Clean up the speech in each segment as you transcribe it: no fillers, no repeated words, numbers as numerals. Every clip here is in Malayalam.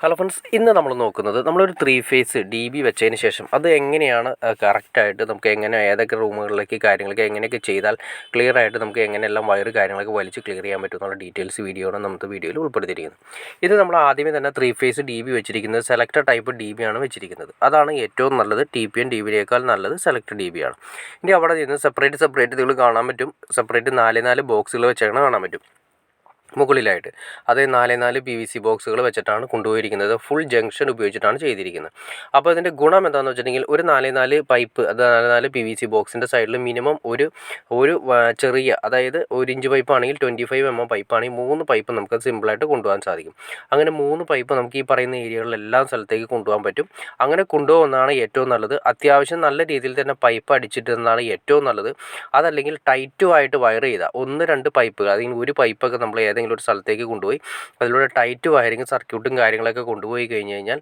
ഹലോ ഫ്രണ്ട്സ്, ഇന്ന് നമ്മൾ നോക്കുന്നത് നമ്മളൊരു 3 ഫേസ് DB വെച്ചതിന് ശേഷം അത് എങ്ങനെയാണ് കറക്റ്റായിട്ട് നമുക്ക് എങ്ങനെ ഏതൊക്കെ റൂമുകളിലേക്ക് കാര്യങ്ങളൊക്കെ എങ്ങനെയൊക്കെ ചെയ്താൽ ക്ലിയർ ആയിട്ട് നമുക്ക് എങ്ങനെയെല്ലാം വയർ കാര്യങ്ങളൊക്കെ വലിച്ച് ക്ലിയർ ചെയ്യാൻ പറ്റും എന്നുള്ള ഡീറ്റെയിൽസ് വീഡിയോ ആണ് നമുക്ക് വീഡിയോയിൽ ഉൾപ്പെടുത്തിയിരിക്കുന്നത്. ഇത് നമ്മൾ ആദ്യമേ തന്നെ 3 ഫേസ് DB വെച്ചിരിക്കുന്നത് സെലക്ടഡ് ടൈപ്പ് DB ആണ് വെച്ചിരിക്കുന്നത്. അതാണ് ഏറ്റവും നല്ലത്. TPN DBയേക്കാൾ നല്ലത് സെലക്ടഡ് DB ആണ്. ഇനി അവിടെ നിന്ന് സെപ്പറേറ്റ് നിങ്ങൾ കാണാൻ പറ്റും. സെപ്പറേറ്റ് 4 ബോക്സുകൾ വെച്ചാണ് കാണാൻ പറ്റും മുകളിലായിട്ട്. അത് 4 PVC ബോക്സുകൾ വെച്ചിട്ടാണ് കൊണ്ടുപോയിരിക്കുന്നത്. ഫുൾ ജംഗ്ഷൻ ഉപയോഗിച്ചിട്ടാണ് ചെയ്തിരിക്കുന്നത്. അപ്പോൾ ഇതിൻ്റെ ഗുണം എന്താണെന്ന് വെച്ചിട്ടുണ്ടെങ്കിൽ ഒരു 4 പൈപ്പ്, അത് 4 PVC ബോക്സിൻ്റെ സൈഡിൽ മിനിമം ഒരു ചെറിയ, അതായത് 1 ഇഞ്ച് പൈപ്പ് ആണെങ്കിൽ 25 mm പൈപ്പാണെങ്കിൽ 3 പൈപ്പ് നമുക്ക് സിമ്പിളായിട്ട് കൊണ്ടുപോകാൻ സാധിക്കും. അങ്ങനെ 3 പൈപ്പ് നമുക്ക് ഈ പറയുന്ന ഏരിയകളിലെല്ലാം സ്ഥലത്തേക്ക് കൊണ്ടുപോകാൻ പറ്റും. അങ്ങനെ കൊണ്ടുപോകുന്നതാണ് ഏറ്റവും നല്ലത്. അത്യാവശ്യം നല്ല രീതിയിൽ തന്നെ പൈപ്പ് അടിച്ചിട്ടുന്നതാണ് ഏറ്റവും നല്ലത്. അതല്ലെങ്കിൽ ടൈറ്റുമായിട്ട് വയർ ചെയ്താൽ 1-2 പൈപ്പ്, അല്ലെങ്കിൽ ഒരു പൈപ്പൊക്കെ നമ്മൾ ഏതെങ്കിലും ഒരു സ്ഥലത്തേക്ക് കൊണ്ടുപോയി അതിലൂടെ ടൈറ്റ് വയറിങ് സർക്യൂട്ടും കാര്യങ്ങളൊക്കെ കൊണ്ടുപോയി കഴിഞ്ഞ് കഴിഞ്ഞാൽ,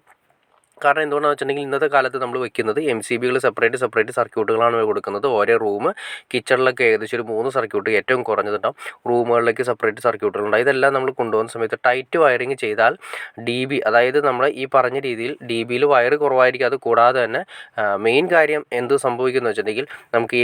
കാരണം എന്തുകൊണ്ടാണെന്ന് വെച്ചിട്ടുണ്ടെങ്കിൽ ഇന്നത്തെ കാലത്ത് നമ്മൾ വെക്കുന്നത് MCBകൾ സെപ്പറേറ്റ് സർക്യൂട്ടുകളാണ് കൊടുക്കുന്നത്. ഓരോ റൂം കിച്ചണിലൊക്കെ ഏകദേശം ഒരു 3 സർക്യൂട്ട് ഏറ്റവും കുറഞ്ഞതുണ്ടാവും. റൂമുകളിലേക്ക് സെപ്പറേറ്റ് സർക്യൂട്ടുകളുണ്ടാവും. ഇതെല്ലാം നമ്മൾ കൊണ്ടുപോകുന്ന സമയത്ത് ടൈറ്റ് വയറിങ് ചെയ്താൽ DB, അതായത് നമ്മൾ ഈ പറഞ്ഞ രീതിയിൽ DBയിൽ വയർ കുറവായിരിക്കും. അത് കൂടാതെ തന്നെ മെയിൻ കാര്യം എന്ത് സംഭവിക്കുന്നു വെച്ചിട്ടുണ്ടെങ്കിൽ, നമുക്ക്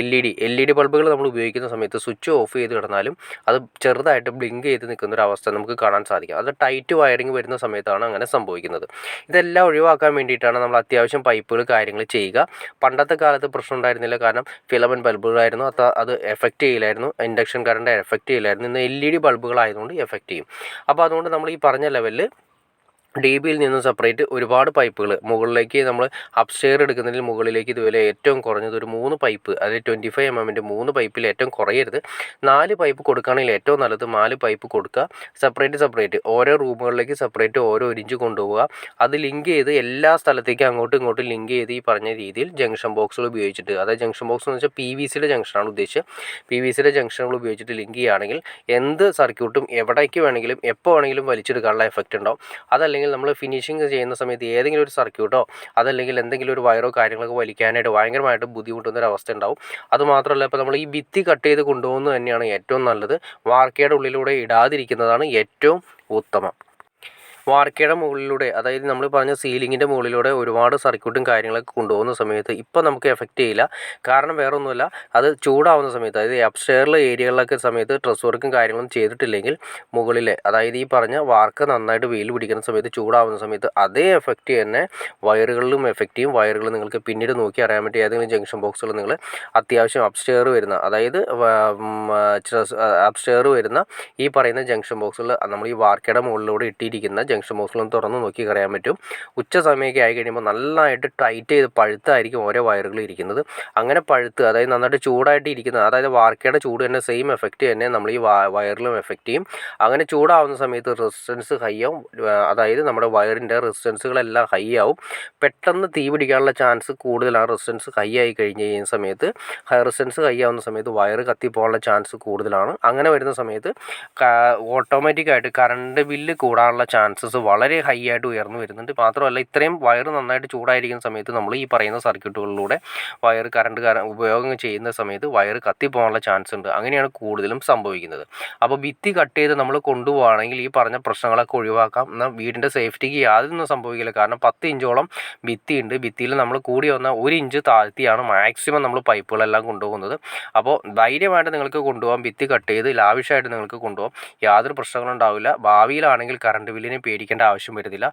LED ബൾബുകൾ നമ്മൾ ഉപയോഗിക്കുന്ന സമയത്ത് സ്വിച്ച് ഓഫ് ചെയ്ത് കിടന്നാലും അത് ചെറുതായിട്ട് ബ്ലിങ്ക് ചെയ്ത് നിൽക്കുന്ന ഒരു അവസ്ഥ നമുക്ക് കാണാൻ സാധിക്കും. അത് ടൈറ്റ് വയറിങ് വരുന്ന സമയത്താണ് അങ്ങനെ സംഭവിക്കുന്നത്. ഇതെല്ലാം ഒഴിവാക്കാൻ വേണ്ടിയിട്ടാണ് നമ്മൾ അത്യാവശ്യം പൈപ്പുകൾ കാര്യങ്ങൾ ചെയ്യുക. പണ്ടത്തെ കാലത്ത് പ്രശ്നം ഉണ്ടായിരുന്നില്ല, കാരണം ഫിലമെൻറ്റ് ബൾബുകളായിരുന്നു. അത് എഫക്റ്റ് ചെയ്യില്ലായിരുന്നു. ഇൻഡക്ഷൻ കറണ്ട് എഫക്റ്റ് ചെയ്യില്ലായിരുന്നു. ഇന്ന് LED ബൾബുകളായതുകൊണ്ട് എഫക്റ്റ് ചെയ്യും. അപ്പോൾ അതുകൊണ്ട് നമ്മൾ ഈ പറഞ്ഞ ലെവലിൽ DBയിൽ നിന്ന് സെപ്പറേറ്റ് ഒരുപാട് പൈപ്പുകൾ മുകളിലേക്ക് നമ്മൾ അപ്സ്റ്റെയർ എടുക്കുന്നതിൽ മുകളിലേക്ക് ഇതുപോലെ ഏറ്റവും കുറഞ്ഞത് ഒരു 3 പൈപ്പ്, അതായത് 25 mm 3 പൈപ്പിൽ ഏറ്റവും കുറയരുത്. 4 പൈപ്പ് കൊടുക്കുകയാണെങ്കിൽ ഏറ്റവും നല്ലത് 4 പൈപ്പ് കൊടുക്കുക. സെപ്പറേറ്റ് ഓരോ റൂമുകളിലേക്ക് സെപ്പറേറ്റ് ഓരോ 1 ഇഞ്ച് കൊണ്ടുപോവുക. അത് ലിങ്ക് ചെയ്ത് എല്ലാ സ്ഥലത്തേക്കും അങ്ങോട്ടും ഇങ്ങോട്ടും ലിങ്ക് ചെയ്ത് ഈ പറഞ്ഞ രീതിയിൽ ജംഗ്ഷൻ ബോക്സുകൾ ഉപയോഗിച്ചിട്ട്, അതായത് ജംഗ്ഷൻ ബോക്സ് എന്ന് വെച്ചാൽ PVCയുടെ ജംഗ്ഷനാണ് ഉദ്ദേശിച്ചത്. PVCയുടെ ജംഗ്ഷനുകൾ ഉപയോഗിച്ചിട്ട് ലിങ്ക് ചെയ്യുകയാണെങ്കിൽ എന്ത് സർക്യൂട്ടും എവിടേക്ക് വേണമെങ്കിലും എപ്പോൾ വേണമെങ്കിലും വലിച്ചെടുക്കാനുള്ള എഫക്റ്റ് ഉണ്ടാവും. അതല്ലെങ്കിൽ നമ്മൾ ഫിനിഷിങ് ചെയ്യുന്ന സമയത്ത് ഏതെങ്കിലും ഒരു സർക്യൂട്ടോ അതല്ലെങ്കിൽ എന്തെങ്കിലും ഒരു വയറോ കാര്യങ്ങളൊക്കെ വലിക്കാനായിട്ട് ഭയങ്കരമായിട്ട് ബുദ്ധിമുട്ടുന്ന ഒരു അവസ്ഥ ഉണ്ടാവും. അതുമാത്രമല്ല, ഇപ്പോൾ നമ്മൾ ഈ ഭിത്തി കട്ട് ചെയ്ത് കൊണ്ടുപോകുന്നത് തന്നെയാണ് ഏറ്റവും നല്ലത്. വാർക്കയുടെ ഉള്ളിലൂടെ ഇടാതിരിക്കുന്നതാണ് ഏറ്റവും ഉത്തമം. വാർക്കയുടെ മുകളിലൂടെ, അതായത് നമ്മൾ പറഞ്ഞ സീലിങ്ങിൻ്റെ മുകളിലൂടെ ഒരുപാട് സർക്യൂട്ടും കാര്യങ്ങളൊക്കെ കൊണ്ടുപോകുന്ന സമയത്ത് ഇപ്പോൾ നമുക്ക് എഫക്റ്റ് ചെയ്യില്ല. കാരണം വേറെ ഒന്നുമില്ല, അത് ചൂടാവുന്ന സമയത്ത്, അതായത് അപ്സ്റ്റെയറിലെ ഏരിയകളിലൊക്കെ സമയത്ത് ഡ്രസ് വർക്കും കാര്യങ്ങളും ചെയ്തിട്ടില്ലെങ്കിൽ മുകളിലെ, അതായത് ഈ പറഞ്ഞ വാർക്ക നന്നായിട്ട് വെയിൽ പിടിക്കുന്ന സമയത്ത് ചൂടാവുന്ന സമയത്ത് അതേ എഫക്റ്റ് തന്നെ വയറുകളിലും എഫക്റ്റ് ചെയ്യും. വയറുകൾ നിങ്ങൾക്ക് പിന്നീട് നോക്കി അറിയാൻ പറ്റും. ഏതെങ്കിലും ജംഗ്ഷൻ ബോക്സുകൾ നിങ്ങൾ അത്യാവശ്യം അപ്സ്റ്റെയർ വരുന്ന, അതായത് അപ്സ്റ്റെയർ വരുന്ന ഈ പറയുന്ന ജംഗ്ഷൻ ബോക്സുകൾ നമ്മൾ ഈ വാർക്കയുടെ മുകളിലൂടെ ഇട്ടിരിക്കുന്ന ജംഗ്ഷൻ ബോക്സുകളും തുറന്ന് നോക്കി അറിയാൻ പറ്റും. ഉച്ച സമയമൊക്കെ ആയി കഴിയുമ്പോൾ നന്നായിട്ട് ടൈറ്റ് ചെയ്ത് പഴുത്തായിരിക്കും ഓരോ വയറുകൾ ഇരിക്കുന്നത്. അങ്ങനെ പഴുത്ത്, അതായത് നന്നായിട്ട് ചൂടായിട്ട് ഇരിക്കുന്നത്, അതായത് വാർക്കയുടെ ചൂട് തന്നെ സെയിം എഫക്റ്റ് തന്നെ നമ്മൾ ഈ വയറിലും എഫക്റ്റ് ചെയ്യും. അങ്ങനെ ചൂടാവുന്ന സമയത്ത് റെസിസ്റ്റൻസ് ഹൈ ആവും. അതായത് നമ്മുടെ വയറിൻ്റെ റെസിസ്റ്റൻസുകളെല്ലാം ഹൈ ആവും. പെട്ടെന്ന് തീ പിടിക്കാനുള്ള ചാൻസ് കൂടുതലാണ്. റെസിസ്റ്റൻസ് ഹൈ ആയി കഴിഞ്ഞ് കഴിയുന്ന സമയത്ത്, റെസിസ്റ്റൻസ് ഹൈ ആവുന്ന സമയത്ത് വയർ കത്തിപ്പോകാനുള്ള ചാൻസ് കൂടുതലാണ്. അങ്ങനെ വരുന്ന സമയത്ത് ഓട്ടോമാറ്റിക്കായിട്ട് കറണ്ട് ബില്ല് കൂടാനുള്ള ചാൻസസ് വളരെ ഹൈ ആയിട്ട് ഉയർന്നു വരുന്നുണ്ട്. മാത്രമല്ല, ഇത്രയും വയർ നന്നായിട്ട് ചൂടായിരിക്കുന്ന സമയത്ത് നമ്മൾ ഈ പറയുന്ന സർക്യൂട്ടുകളിലൂടെ വയർ കറണ്ട് ഉപയോഗം ചെയ്യുന്ന സമയത്ത് വയർ കത്തിപ്പോകാനുള്ള ചാൻസ് ഉണ്ട്. അങ്ങനെയാണ് കൂടുതലും സംഭവിക്കുന്നത്. അപ്പോൾ ഭിത്തി കട്ട് ചെയ്ത് നമ്മൾ കൊണ്ടുപോവുകയാണെങ്കിൽ ഈ പറഞ്ഞ പ്രശ്നങ്ങളൊക്കെ ഒഴിവാക്കാം. എന്നാൽ വീടിൻ്റെ സേഫ്റ്റിക്ക് യാതൊന്നും സംഭവിക്കില്ല. കാരണം 10 ഇഞ്ചോളം ഭിത്തിയുണ്ട്. ഭിത്തിയിൽ നമ്മൾ കൂടി വന്നാൽ 1 ഇഞ്ച് താഴ്ത്തിയാണ് മാക്സിമം നമ്മൾ പൈപ്പുകളെല്ലാം കൊണ്ടുപോകുന്നത്. അപ്പോൾ ധൈര്യമായിട്ട് നിങ്ങൾക്ക് കൊണ്ടുപോകാം. ഭിത്തി കട്ട് ചെയ്ത് ലാവിഷായിട്ട് നിങ്ങൾക്ക് കൊണ്ടുപോകാം. യാതൊരു പ്രശ്നങ്ങളും ഉണ്ടാവില്ല. ഭാവിയിലാണെങ്കിൽ കറണ്ട് ബില്ലിന് പേടിക്കേണ്ട ആവശ്യം വരുന്നില്ല.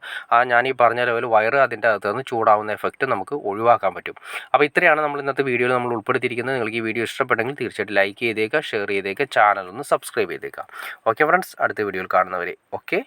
ഞാൻ ഈ പറഞ്ഞ ലെവൽ വയർ അതിൻ്റെ അകത്ത് നിന്ന് ചൂടാവുന്ന എഫക്റ്റ് നമുക്ക് ഒഴിവാക്കാൻ പറ്റും. അപ്പോൾ ഇത്രയാണ് നമ്മൾ ഇന്നത്തെ വീഡിയോയിൽ നമ്മൾ ഉൾപ്പെടുത്തിയിരിക്കുന്നത്. നിങ്ങൾക്ക് ഈ വീഡിയോ ഇഷ്ടപ്പെട്ടെങ്കിൽ തീർച്ചയായിട്ടും ലൈക്ക് ചെയ്തേക്കുക, ഷെയർ ചെയ്തേക്കുക, ചാനൽ ഒന്ന് സബ്സ്ക്രൈബ് ചെയ്തേക്കുക. ഓക്കെ ഫ്രണ്ട്സ്, അടുത്ത വീഡിയോയിൽ കാണുന്നവരെ ഓക്കെ.